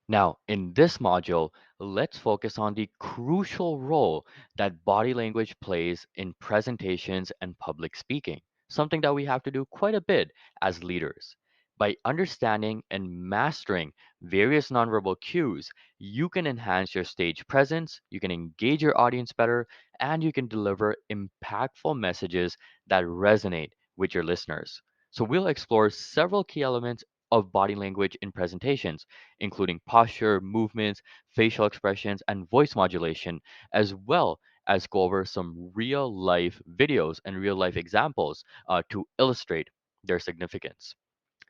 Now, in this module, let's focus on the crucial role that body language plays in presentations and public speaking, something that we have to do quite a bit as leaders. By understanding and mastering various nonverbal cues, you can enhance your stage presence, you can engage your audience better, and you can deliver impactful messages that resonate with your listeners. So, we'll explore several key elements of body language in presentations, including posture, movements, facial expressions, and voice modulation, as well as go over some real life videos and real life examples to illustrate their significance.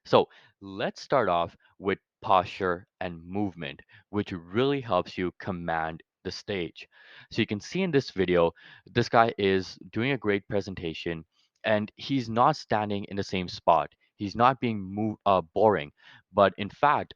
So let's start off with posture and movement, which really helps you command the stage. So you can see in this video, this guy is doing a great presentation and he's not standing in the same spot. He's not being boring, but in fact,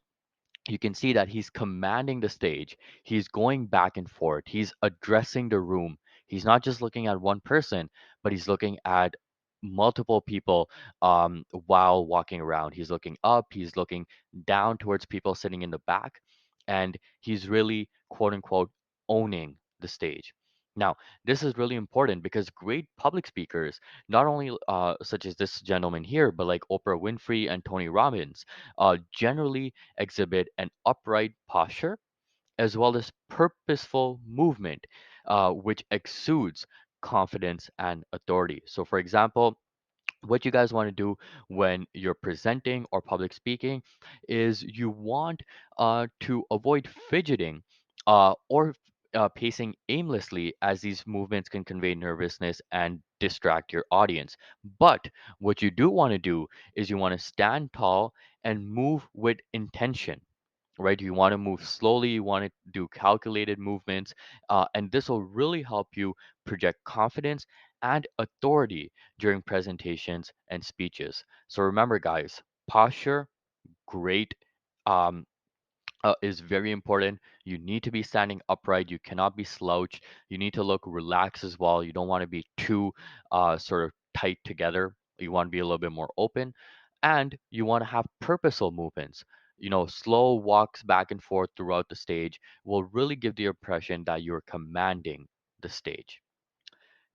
you can see that he's commanding the stage. He's going back and forth. He's addressing the room. He's not just looking at one person, but he's looking at multiple people while walking around. He's looking up, he's looking down towards people sitting in the back, and he's really, quote unquote, owning the stage. Now, this is really important because great public speakers, not only such as this gentleman here, but like Oprah Winfrey and Tony Robbins, generally exhibit an upright posture as well as purposeful movement, which exudes confidence and authority. So, for example, what you guys want to do when you're presenting or public speaking is you want to avoid fidgeting or pacing aimlessly, as these movements can convey nervousness and distract your audience. But what you do want to do is you want to stand tall and move with intention, right? You want to move slowly, you want to do calculated movements, and this will really help you project confidence and authority during presentations and speeches. So remember, guys, posture, great. Um, is very important. You need to be standing upright. You cannot be slouched. You need to look relaxed as well. You don't want to be too sort of tight together. You want to be a little bit more open. And you want to have purposeful movements. Slow walks back and forth throughout the stage will really give the impression that you're commanding the stage.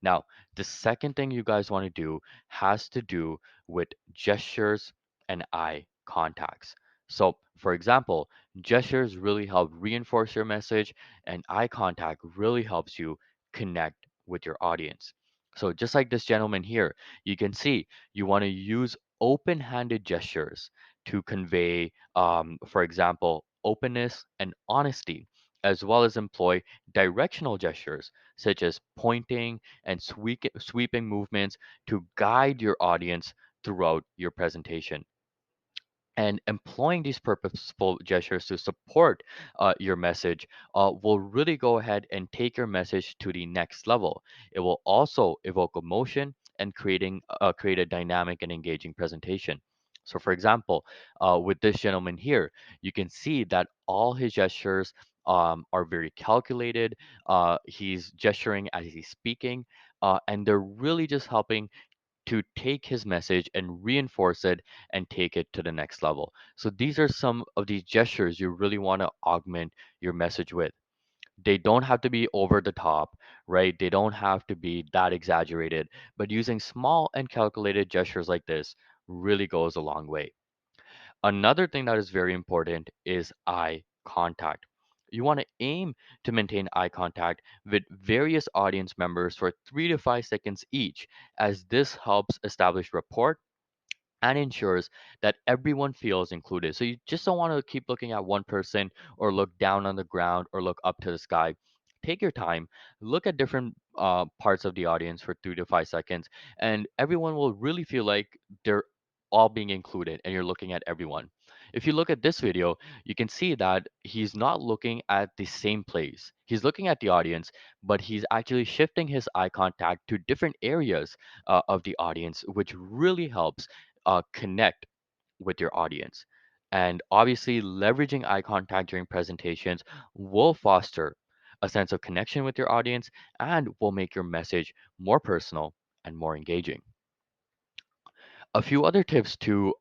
Now, the second thing you guys want to do has to do with gestures and eye contacts. So, for example, gestures really help reinforce your message, and eye contact really helps you connect with your audience. So, just like this gentleman here, you can see you want to use open handed gestures to convey, for example, openness and honesty, as well as employ directional gestures such as pointing and sweeping movements to guide your audience throughout your presentation. And employing these purposeful gestures to support your message will really go ahead and take your message to the next level. It will also evoke emotion and create a dynamic and engaging presentation. So, for example, with this gentleman here, you can see that all his gestures are very calculated. He's gesturing as he's speaking, and they're really just helping to take his message and reinforce it and take it to the next level. So these are some of these gestures you really want to augment your message with. They don't have to be over the top, right? They don't have to be that exaggerated, but using small and calculated gestures like this really goes a long way. Another thing that is very important is eye contact. You want to aim to maintain eye contact with various audience members for 3 to 5 seconds each, as this helps establish rapport and ensures that everyone feels included. So you just don't want to keep looking at one person or look down on the ground or look up to the sky. Take your time, look at different parts of the audience for 3 to 5 seconds, and everyone will really feel like they're all being included and you're looking at everyone. If you look at this video, you can see that he's not looking at the same place. He's looking at the audience, but he's actually shifting his eye contact to different areas of the audience, which really helps connect with your audience. And obviously, leveraging eye contact during presentations will foster a sense of connection with your audience and will make your message more personal and more engaging. A few other tips to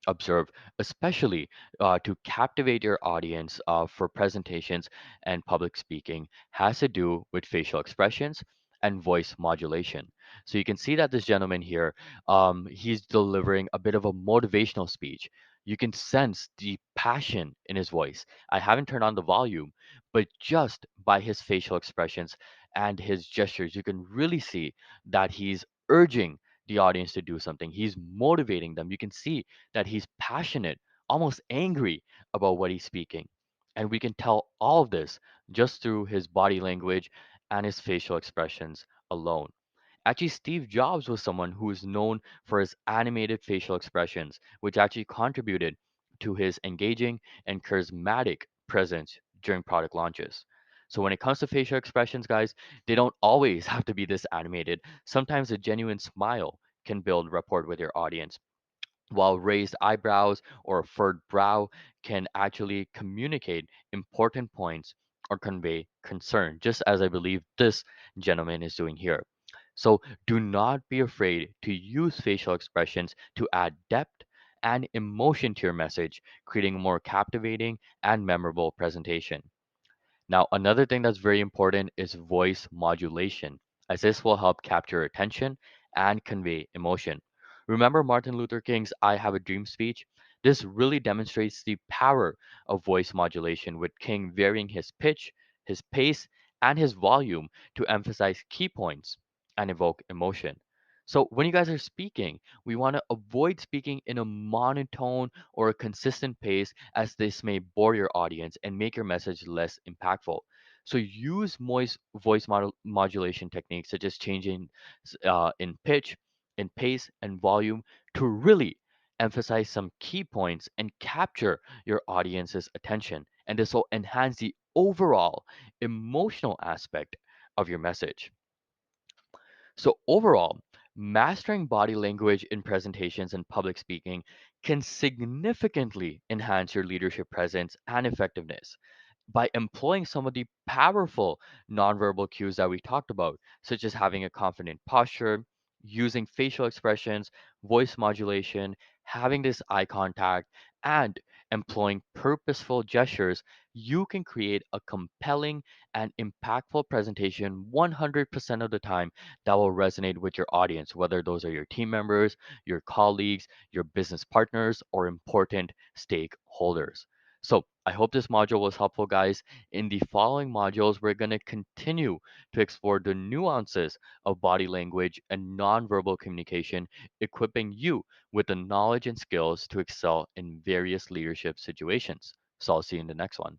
observe, especially to captivate your audience for presentations and public speaking, has to do with facial expressions and voice modulation. So you can see that this gentleman here, he's delivering a bit of a motivational speech. You can sense the passion in his voice. I haven't turned on the volume, but just by his facial expressions and his gestures, you can really see that he's urging the audience to do something. He's motivating them. You can see that he's passionate, almost angry about what he's speaking. And we can tell all of this just through his body language and his facial expressions alone. Actually, Steve Jobs was someone who is known for his animated facial expressions, which actually contributed to his engaging and charismatic presence during product launches. So, when it comes to facial expressions, guys, they don't always have to be this animated. Sometimes a genuine smile can build rapport with your audience, while raised eyebrows or a furrowed brow can actually communicate important points or convey concern, just as I believe this gentleman is doing here. So do not be afraid to use facial expressions to add depth and emotion to your message, creating a more captivating and memorable presentation. Now, another thing that's very important is voice modulation, as this will help capture attention and convey emotion. Remember Martin Luther King's I Have a Dream speech? This really demonstrates the power of voice modulation, with King varying his pitch, his pace, and his volume to emphasize key points and evoke emotion. So, when you guys are speaking, we want to avoid speaking in a monotone or a consistent pace, as this may bore your audience and make your message less impactful. So use modulation techniques such as changing in pitch, in pace, and volume to really emphasize some key points and capture your audience's attention. And this will enhance the overall emotional aspect of your message. So, overall, mastering body language in presentations and public speaking can significantly enhance your leadership presence and effectiveness by employing some of the powerful nonverbal cues that we talked about, such as having a confident posture, using facial expressions, voice modulation, having this eye contact, and employing purposeful gestures. You can create a compelling and impactful presentation 100% of the time that will resonate with your audience, whether those are your team members, your colleagues, your business partners, or important stakeholders. So I hope this module was helpful, guys. In the following modules, we're going to continue to explore the nuances of body language and nonverbal communication, equipping you with the knowledge and skills to excel in various leadership situations. So I'll see you in the next one.